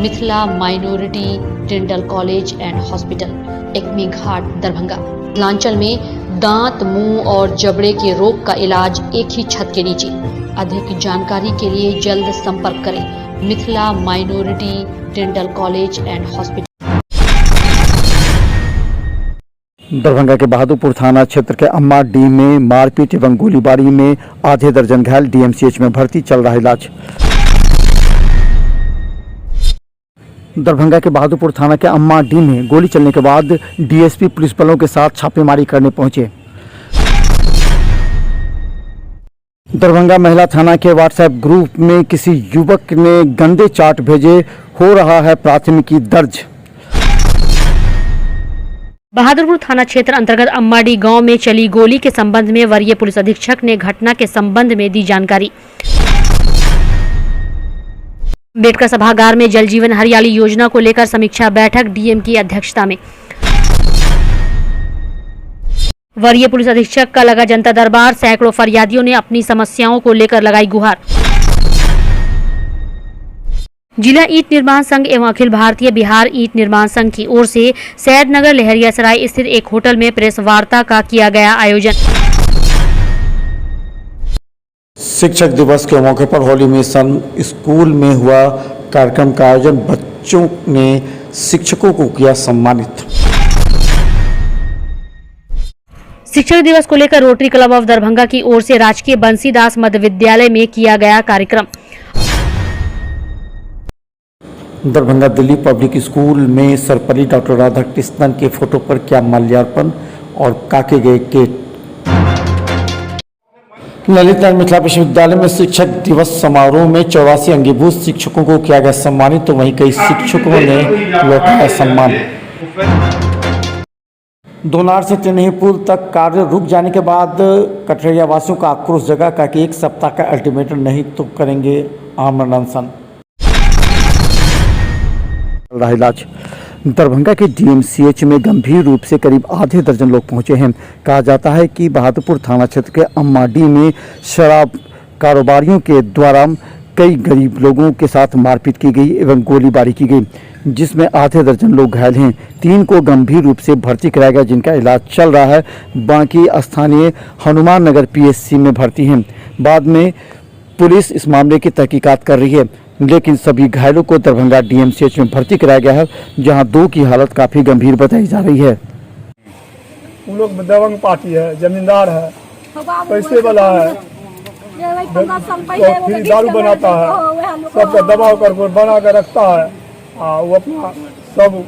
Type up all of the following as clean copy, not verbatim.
Mithila minority dental college and hospital, Ekmi Ghat, Darbhanga. Mithilanchal में दांत, मुंह और जबड़े के रोग का इलाज एक ही छत के नीचे। अधिक जानकारी के लिए जल्द संपर्क करें Mithila minority dental college and hospital. Darbhanga के बहादुरपुर थाना क्षेत्र के अम्मा डी में मारपीट एवं गोलीबारी में आधे दर्जन घायल, डीएमसीएच में भर्ती, चल रहा इलाज। दरभंगा के बहादुरपुर थाना के अम्मा डी में गोली चलने के बाद डीएसपी पुलिस बलों के साथ छापेमारी करने पहुंचे। दरभंगा महिला थाना के व्हाट्सएप ग्रुप में किसी युवक ने गंदे चार्ट भेजे, हो रहा है प्राथमिकी दर्ज। बहादुरपुर थाना क्षेत्र अंतर्गत अम्माडी गांव में चली गोली के संबंध में वरीय पुलिस अधीक्षक ने घटना के संबंध में दी जानकारी। अम्बेडकर सभागार में जल जीवन हरियाली योजना को लेकर समीक्षा बैठक डीएम की अध्यक्षता में। वरीय पुलिस अधीक्षक का लगा जनता दरबार, सैकड़ों फरियादियों ने अपनी समस्याओं को लेकर लगाई गुहार। जिला ईंट निर्माण संघ एवं अखिल भारतीय बिहार ईंट निर्माण संघ की ओर से सैदनगर लहरियासराय स्थित एक होटल में प्रेस वार्ता का किया गया आयोजन। शिक्षक दिवस के मौके पर होली मिशन स्कूल में हुआ कार्यक्रम का आयोजन, बच्चों ने शिक्षकों को किया सम्मानित। शिक्षक दिवस को लेकर रोटरी क्लब ऑफ दरभंगा की ओर से राजकीय बंसीदास मध्य विद्यालय में किया गया कार्यक्रम। दरभंगा दिल्ली पब्लिक स्कूल में सर्वपल्ली डॉक्टर राधाकृष्णन के फोटो पर किया माल्यार्पण और काटे गए केक। ललित नारायण मिथिला विश्वविद्यालय में शिक्षक दिवस समारोह में 84 अंगीभूत शिक्षकों को किया गया सम्मानित, तो वहीं कई शिक्षकों ने लौटाया सम्मान। दोनार से टेनही पुल तक कार्य रुक जाने के बाद कटरैया वासियों का आक्रोश जगा कि एक सप्ताह का अल्टीमेटम नहीं तो करेंगे आमरण अनशन। रहा इलाज। दरभंगा के डीएमसीएच में गंभीर रूप से करीब आधे दर्जन लोग पहुंचे हैं। कहा जाता है कि बहादुरपुर थाना क्षेत्र के अम्माडी में शराब कारोबारियों के द्वारा कई गरीब लोगों के साथ मारपीट की गई एवं गोलीबारी की गई, जिसमें आधे दर्जन लोग घायल हैं। 3 को गंभीर रूप से भर्ती कराया गया, जिनका इलाज चल रहा है। बाकी स्थानीय हनुमान नगर पीएचसी में भर्ती हैं। बाद में पुलिस इस मामले की तहकीकात कर रही है, लेकिन सभी घायलों को दरभंगा डीएमसीएच में भर्ती कराया गया है, जहां 2 की हालत काफी गंभीर बताई जा रही है। उन लोग दबंग पार्टी है, जमींदार है, पैसे वाला है, तो फिर दारू बनाता है, सबका दबाव कर बना कर रखता है। वो अपना सब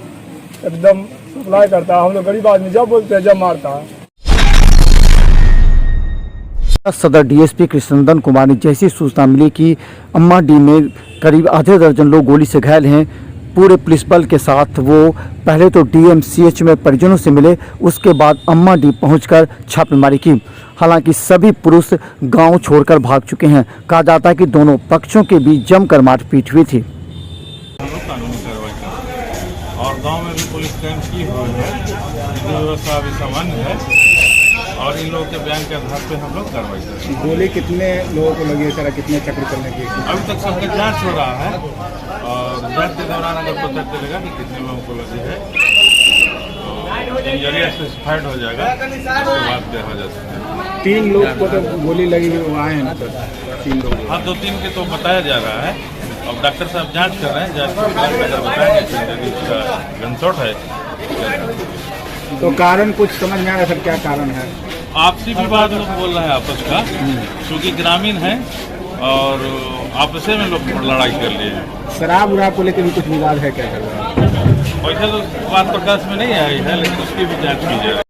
एकदम सप्लाई करता है। हम लोग गरीब आदमी जब बोलते हैं जब मारता है। सदर डीएसपी कृष्णनंदन कुमार ने जैसी सूचना मिली कि अम्मा डी में करीब आधे दर्जन लोग गोली से घायल हैं, पूरे पुलिस बल के साथ वो पहले तो डीएमसीएच में परिजनों से मिले, उसके बाद अम्मा डी पहुंचकर छापेमारी की। हालांकि सभी पुरुष गांव छोड़कर भाग चुके हैं। कहा जाता है कि दोनों पक्षों के बीच जमकर मारपीट हुई थी। कानूनी कार्रवाई का और गांव में भी पुलिस कैंप की हुई है, व्यवस्था भी सामान्य है और इन लोगों के बयान के आधार पे हम लोग कार्रवाई कर रहे हैं। गोली कितने लोगों को लगी है सर, कितने चक्र चलने की? अभी तक सबका जांच हो रहा है और जांच के दौरान अगर पता चलेगा कि कितने लोगों को लगी है तो इंजरी स्पेसिफाइड हो जाएगा, उसके बाद क्या हो जाता है। 3 लोग को तो गोली लगी हुई आए हैं ना सर? 3 लोग? हाँ, 2-3 के तो बताया जा रहा है। अब डॉक्टर साहब जांच कर रहे हैं, जांच के बाद अगर बताएंगे कि इसका गनशॉट है। तो कारण कुछ समझ में आ रहा है सर, क्या कारण है? आपसी विवाद लोग बोल रहे हैं आपस का, क्योंकि ग्रामीण है और आपस में लोग लड़ाई कर लिए हैं। शराब उराब को लेकर भी कुछ विवाद है क्या कर रहा है? वैसे तो बात प्रकाश में नहीं आई है, लेकिन उसकी भी जांच की जाए।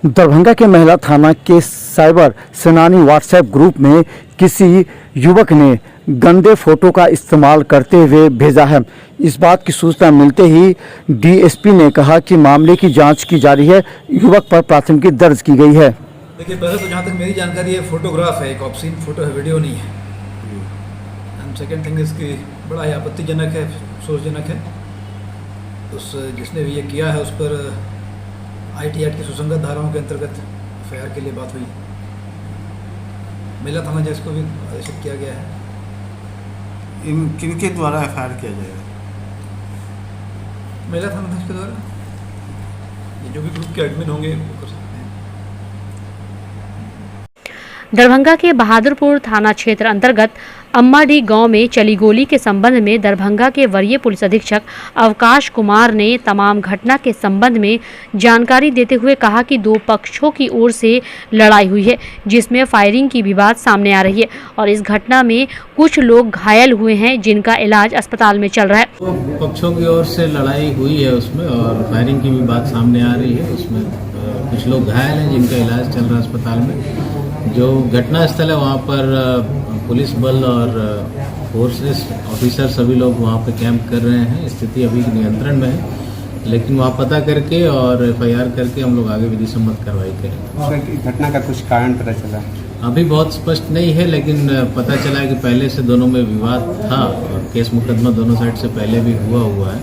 दरभंगा के महिला थाना के साइबर सेनानी व्हाट्सएप ग्रुप में किसी युवक ने गंदे फोटो का इस्तेमाल करते हुए भेजा है। इस बात की सूचना मिलते ही डीएसपी ने कहा कि मामले की जांच की जा रही है। युवक पर प्राथमिकी दर्ज की गई है। देखिए, पहले तो जहाँ तक मेरी जानकारी है, फोटोग्राफ है, एक ऑब्सीन फोटो है, वीडियो नहीं है। एंड सेकेंड थिंग इसकी बड़ा ही आपत्तिजनक है, अफसोसजनक है। उस जिसने भी ये किया है उस पर IT एक्ट की सुसंगत धाराओं के अंतर्गत FIR के लिए बात हुई। महिला थाना जज को भी आदेशित किया गया है। इन किनके द्वारा एफआईआर किया जाएगा? महिला थानाध्यक्ष के द्वारा, ये जो भी ग्रुप के एडमिन होंगे वो कर सकते हैं। दरभंगा के बहादुरपुर थाना क्षेत्र अंतर्गत अम्माडी गांव में चली गोली के संबंध में दरभंगा के वरीय पुलिस अधीक्षक अवकाश कुमार ने तमाम घटना के संबंध में जानकारी देते हुए कहा कि दो पक्षों की ओर से लड़ाई हुई है, जिसमें फायरिंग की भी बात सामने आ रही है और इस घटना में कुछ लोग घायल हुए हैं, जिनका इलाज अस्पताल में चल रहा है। तो पक्षों की ओर से लड़ाई हुई है उसमें, और फायरिंग की भी बात सामने आ रही है। उसमें कुछ लोग घायल हैं, जिनका इलाज चल रहा है अस्पताल में। जो घटना स्थल है वहाँ पर पुलिस बल और फोर्सेस ऑफिसर सभी लोग वहाँ पे कैंप कर रहे हैं। स्थिति अभी नियंत्रण में है, लेकिन वहाँ पता करके और एफआईआर करके हम लोग आगे विधि सम्मत कार्रवाई करेंगे। घटना का कुछ कारण पता चला? अभी बहुत स्पष्ट नहीं है, लेकिन पता चला है कि पहले से दोनों में विवाद था और केस मुकदमा दोनों साइड से पहले भी हुआ है।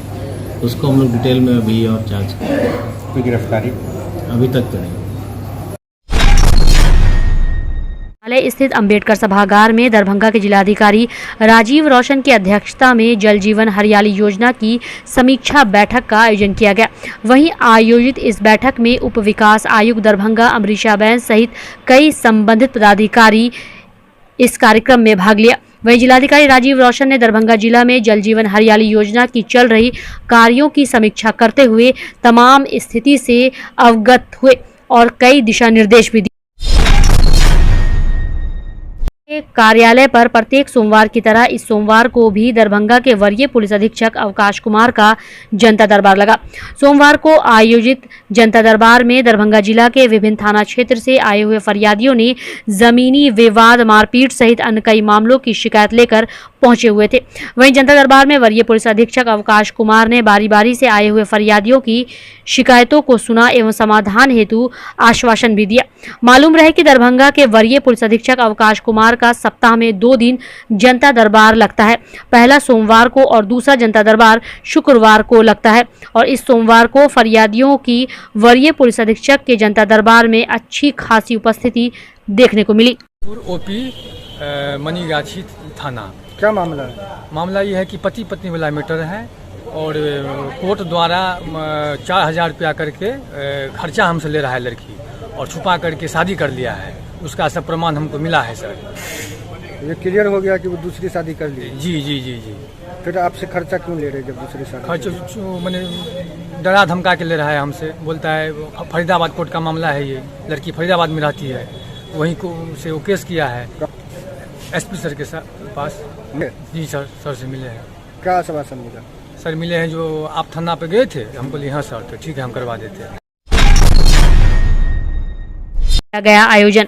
उसको हम लोग डिटेल में अभी और जाँच करेंगे। कोई गिरफ्तारी अभी तक तो नहीं। स्थित अंबेडकर सभागार में दरभंगा के जिलाधिकारी राजीव रोशन की अध्यक्षता में जल जीवन हरियाली योजना की समीक्षा बैठक का आयोजन किया गया। वहीं आयोजित इस बैठक में उप विकास आयुक्त दरभंगा अमरीशाबेन सहित कई संबंधित पदाधिकारी इस कार्यक्रम में भाग लिया। वहीं जिलाधिकारी राजीव रोशन ने दरभंगा जिला में जल जीवन हरियाली योजना की चल रही कार्यों की समीक्षा करते हुए तमाम स्थिति से अवगत हुए और कई दिशा निर्देश भी दिए। कार्यालय पर प्रत्येक सोमवार की तरह इस सोमवार को भी दरभंगा के वरीय पुलिस अधीक्षक अवकाश कुमार का जनता दरबार लगा। सोमवार को आयोजित जनता दरबार में दरभंगा जिला के विभिन्न थाना क्षेत्र से आए हुए फरियादियों ने जमीनी विवाद, मारपीट सहित अन्य कई मामलों की शिकायत लेकर पहुंचे हुए थे। वहीं जनता दरबार में वरीय पुलिस अधीक्षक अवकाश कुमार ने बारी बारी से आए हुए फरियादियों की शिकायतों को सुना एवं समाधान हेतु आश्वासन भी दिया। मालूम रहे कि दरभंगा के वरीय पुलिस अधीक्षक अवकाश कुमार का सप्ताह में 2 दिन जनता दरबार लगता है। पहला सोमवार को और दूसरा जनता दरबार शुक्रवार को लगता है और इस सोमवार को फरियादियों की वरीय पुलिस अधीक्षक के जनता दरबार में अच्छी खासी उपस्थिति देखने को मिली। ओपी मनीगाछी थाना। क्या मामला है? मामला ये है कि पति पत्नी वाला मैटर है और कोर्ट द्वारा 4,000 रुपया करके खर्चा हमसे ले रहा है लड़की, और छुपा करके शादी कर लिया है। उसका सब प्रमाण हमको मिला है सर। ये क्लियर हो गया कि वो दूसरी शादी कर ली? जी जी जी जी। फिर आपसे खर्चा क्यों ले रहे जब दूसरी शादी? खर्च मैंने डरा धमका के ले रहा है हमसे। बोलता है फरीदाबाद कोर्ट का मामला है, ये लड़की फरीदाबाद में रहती है, वहीं को से वो केस किया है एसपी सर के पास। जी सर, सर से मिले हैं। क्या आश्वासन मिला? सर मिले हैं जो आप थाना पे गए थे, हम बोले हाँ सर, तो ठीक है हम करवा देते हैं। गया आयोजन।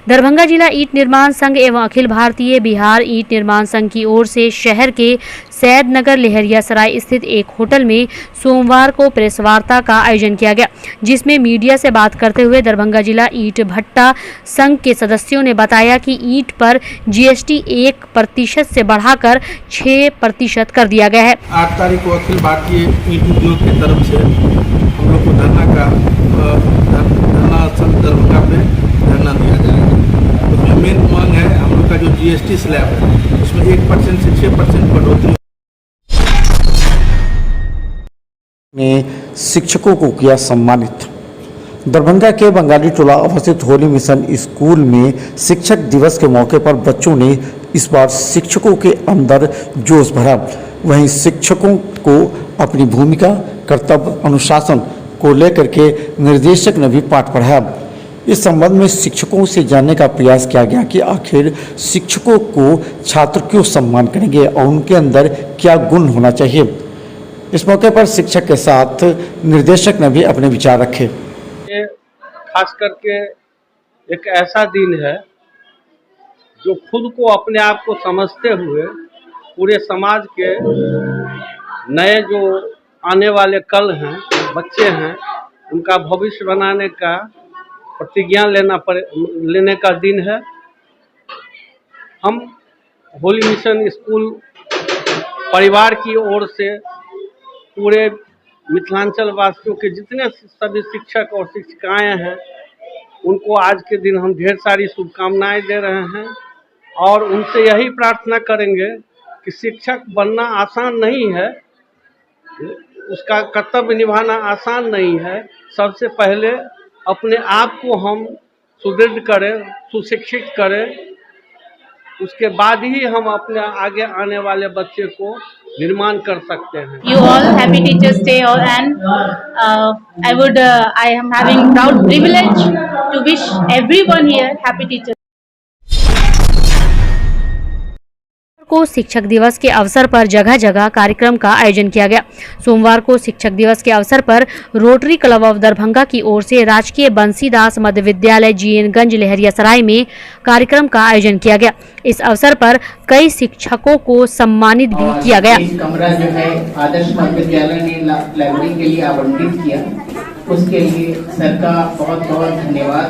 दरभंगा जिला ईंट निर्माण संघ एवं अखिल भारतीय बिहार ईंट निर्माण संघ की ओर से शहर के सैदनगर लहरियासराय स्थित एक होटल में सोमवार को प्रेस वार्ता का आयोजन किया गया, जिसमें मीडिया से बात करते हुए दरभंगा जिला ईंट भट्टा संघ के सदस्यों ने बताया कि ईंट पर जीएसटी 1% से बढ़ाकर 6% कर दिया गया है। 8 तारीख को अखिल भारतीय ईंट उद्योग की तरफ से हम लोग को धरना दरभंगा पे धरना दिया जाएगा। उसमें मेन मांग है हम लोग का जो जीएसटी स्लैब है उसमें 1% से 6% बढ़ोतरी। में शिक्षकों को किया सम्मानित। दरभंगा के बंगाली टोला अवस्थित होली मिशन स्कूल में शिक्षक दिवस के मौके पर बच्चों ने इस बार शिक्षकों के अंदर जोश भरा। वहीं शिक्षकों को अपनी भूमिका, कर्तव्य, अनुशासन को लेकर के निर्देशक ने भी पाठ पढ़ाया। इस संबंध में शिक्षकों से जानने का प्रयास किया गया कि आखिर शिक्षकों को छात्र क्यों सम्मान करेंगे और उनके अंदर क्या गुण होना चाहिए। इस मौके पर शिक्षक के साथ निर्देशक ने भी अपने विचार रखे। खास करके एक ऐसा दिन है जो खुद को अपने आप को समझते हुए पूरे समाज के नए जो आने वाले कल हैं, बच्चे हैं, उनका भविष्य बनाने का प्रतिज्ञा लेने का दिन है। हम होली मिशन स्कूल परिवार की ओर से पूरे मिथिलांचल वासियों के जितने सभी शिक्षक और शिक्षिकाएं हैं उनको आज के दिन हम ढेर सारी शुभकामनाएं दे रहे हैं और उनसे यही प्रार्थना करेंगे कि शिक्षक बनना आसान नहीं है, उसका कर्तव्य निभाना आसान नहीं है। सबसे पहले अपने आप को हम सुदृढ़ करें, सुशिक्षित करें, उसके बाद ही हम अपने आगे आने वाले बच्चे को निर्माण कर सकते हैं। You all, happy Teachers Day all, and I am having proud privilege to wish everyone here happy Teachers. को शिक्षक दिवस के अवसर पर जगह जगह कार्यक्रम का आयोजन किया गया। सोमवार को शिक्षक दिवस के अवसर पर रोटरी क्लब ऑफ दरभंगा की ओर से राजकीय बंसीदास मध्य विद्यालय जीएनगंज लहरियासराय में कार्यक्रम का आयोजन किया गया। इस अवसर पर कई शिक्षकों को सम्मानित भी किया गया। इस कमरा जो है आदर्श मध्य विद्यालय ने लाइब्रेरी के लिए आवंटित किया, उसके लिए सर का बहुत बहुत धन्यवाद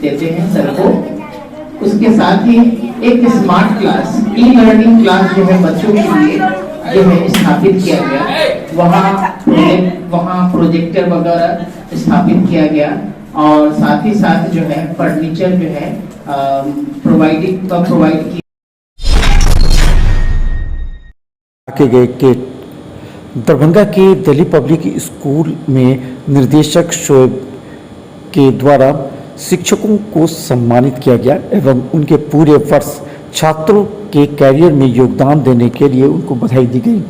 देते हैं सर को। उसके साथ ही एक smart class, e learning class जो है बच्चों के लिए जो है स्थापित किया गया। वहाँ प्रोजेक्टर वगैरह स्थापित किया गया और साथ ही साथ जो है फर्नीचर जो है प्रोवाइड गए कि दरभंगा के दिल्ली पब्लिक स्कूल में निर्देशक शोएब के द्वारा शिक्षकों को सम्मानित किया गया एवं उनके पूरे वर्ष छात्रों के कैरियर में योगदान देने के लिए उनको बधाई दी गई।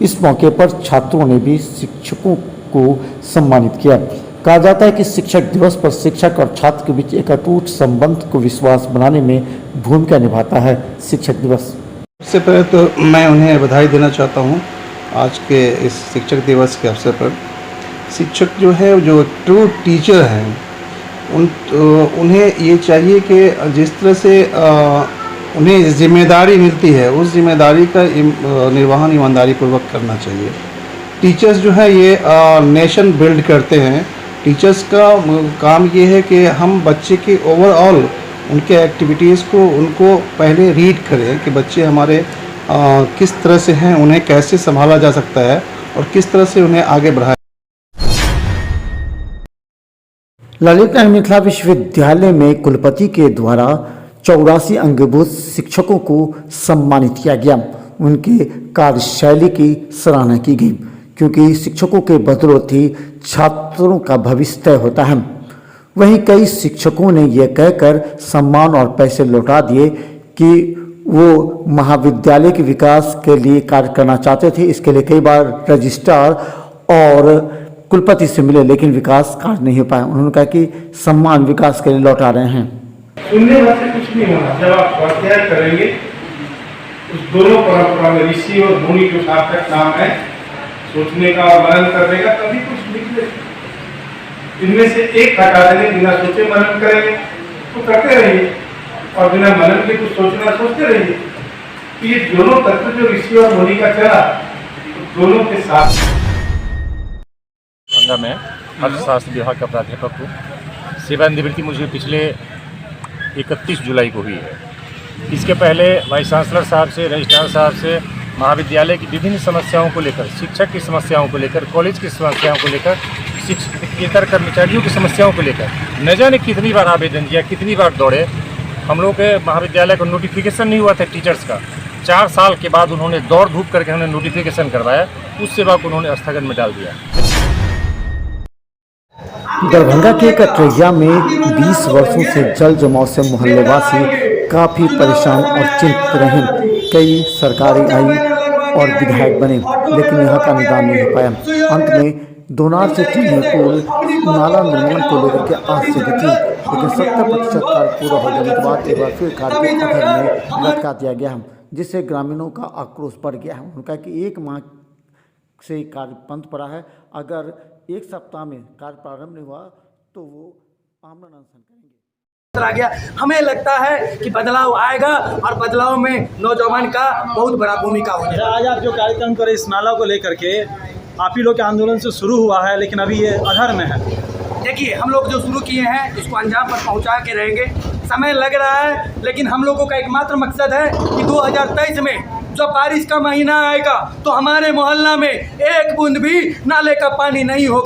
इस मौके पर छात्रों ने भी शिक्षकों को सम्मानित किया। कहा जाता है कि शिक्षक दिवस पर शिक्षक और छात्र के बीच एक अटूट संबंध को विश्वास बनाने में भूमिका निभाता है शिक्षक दिवस। सबसे पहले तो मैं उन्हें बधाई देना चाहता हूँ आज के इस शिक्षक दिवस के अवसर पर। शिक्षक जो है, जो ट्रू टीचर हैं, उन्हें ये चाहिए कि जिस तरह से उन्हें जिम्मेदारी मिलती है, उस जिम्मेदारी का निर्वहन ईमानदारी पूर्वक करना चाहिए। टीचर्स जो है ये नेशन बिल्ड करते हैं। टीचर्स का काम ये है कि हम बच्चे के ओवरऑल उनके एक्टिविटीज़ को उनको पहले रीड करें कि बच्चे हमारे किस तरह से हैं, उन्हें कैसे संभाला जा सकता है और किस तरह से उन्हें आगे बढ़ाया। ललित नारायण मिथिला विश्वविद्यालय में कुलपति के द्वारा 84 अंगभूत शिक्षकों को सम्मानित किया गया। उनके कार्यशैली की सराहना की गई क्योंकि शिक्षकों के बदौलत ही छात्रों का भविष्य तय होता है। वहीं कई शिक्षकों ने यह कहकर सम्मान और पैसे लौटा दिए कि वो महाविद्यालय के विकास के लिए कार्य करना चाहते थे। इसके लिए कई बार रजिस्ट्रार और कुलपति से मिले लेकिन विकास कार्य नहीं हो पाया। उन्होंने कहा कि सम्मान विकास के लिए लौटा रहे हैं। सुनने से कुछ नहीं होना। जब आप स्वाध्याय करेंगे उस दोनों परंपरा में ऋषि और मुनि जो सार्थक नाम है, सोचने का और मनन करने का, तभी कुछ निकले। इनमें से एक हटा देंगे, बिना सोचे मनन करेंगे तो करते रहिए और बिना मनन के कुछ सोचना सोचते रहिए। तो ये दोनों तत्व जो ऋषि और मुनि का चला, तो दोनों के साथ मैं अर्थशास्त्र विभाग का प्राध्यापक हूँ। सेवानिवृत्ति मुझे पिछले 31 जुलाई को हुई है। इसके पहले वाइस चांसलर साहब से, रजिस्ट्रार साहब से महाविद्यालय की विभिन्न समस्याओं को लेकर, शिक्षक की समस्याओं को लेकर, कॉलेज की समस्याओं को लेकर, शिक्षकेतर कर्मचारियों की समस्याओं को लेकर न जाने कितनी बार आवेदन दिया, कितनी बार दौड़े। हम लोग के महाविद्यालय का नोटिफिकेशन नहीं हुआ था टीचर्स का। 4 साल के बाद उन्होंने दौड़ धूप करके हमने नोटिफिकेशन करवाया, उस सेवा को उन्होंने स्थगन में डाल दिया। दरभंगा के कटरैया में 20 वर्षों से जल जमाव से मोहल्लेवासी काफ़ी परेशान और चिंतित रहे। कई सरकारें आई और विधायक बने लेकिन यहाँ का निदान नहीं हो पाया। अंत में दोनार से टीम पुल नाला निर्माण को लेकर के आज से थी, लेकिन 70% कार्य पूरा हो जाने के बाद एक बार फिर कार्य को अधर में लटका दिया गया, जिससे ग्रामीणों का आक्रोश बढ़ गया है। उनका कि 1 माह से कार्य बंद पड़ा है, अगर 1 सप्ताह में कार्य प्रारंभ नहीं हुआ तो वो आमरण अनशन करेंगे। आ गया। हमें लगता है कि बदलाव आएगा और बदलाव में नौजवान का बहुत बड़ा भूमिका होगा। आज आप जो कार्यक्रम करें इस नाला को लेकर के, आप ही लोग के आंदोलन से शुरू हुआ है लेकिन अभी ये अधर में है। देखिए, हम लोग जो शुरू किए हैं इसको अंजाम पर पहुंचा के रहेंगे। समय लग रहा है लेकिन हम लोगों का एकमात्र मकसद है कि 2023 में जब बारिश का महीना आएगा तो हमारे मोहल्ला में एक बूंद भी नाले का पानी नहीं होगा।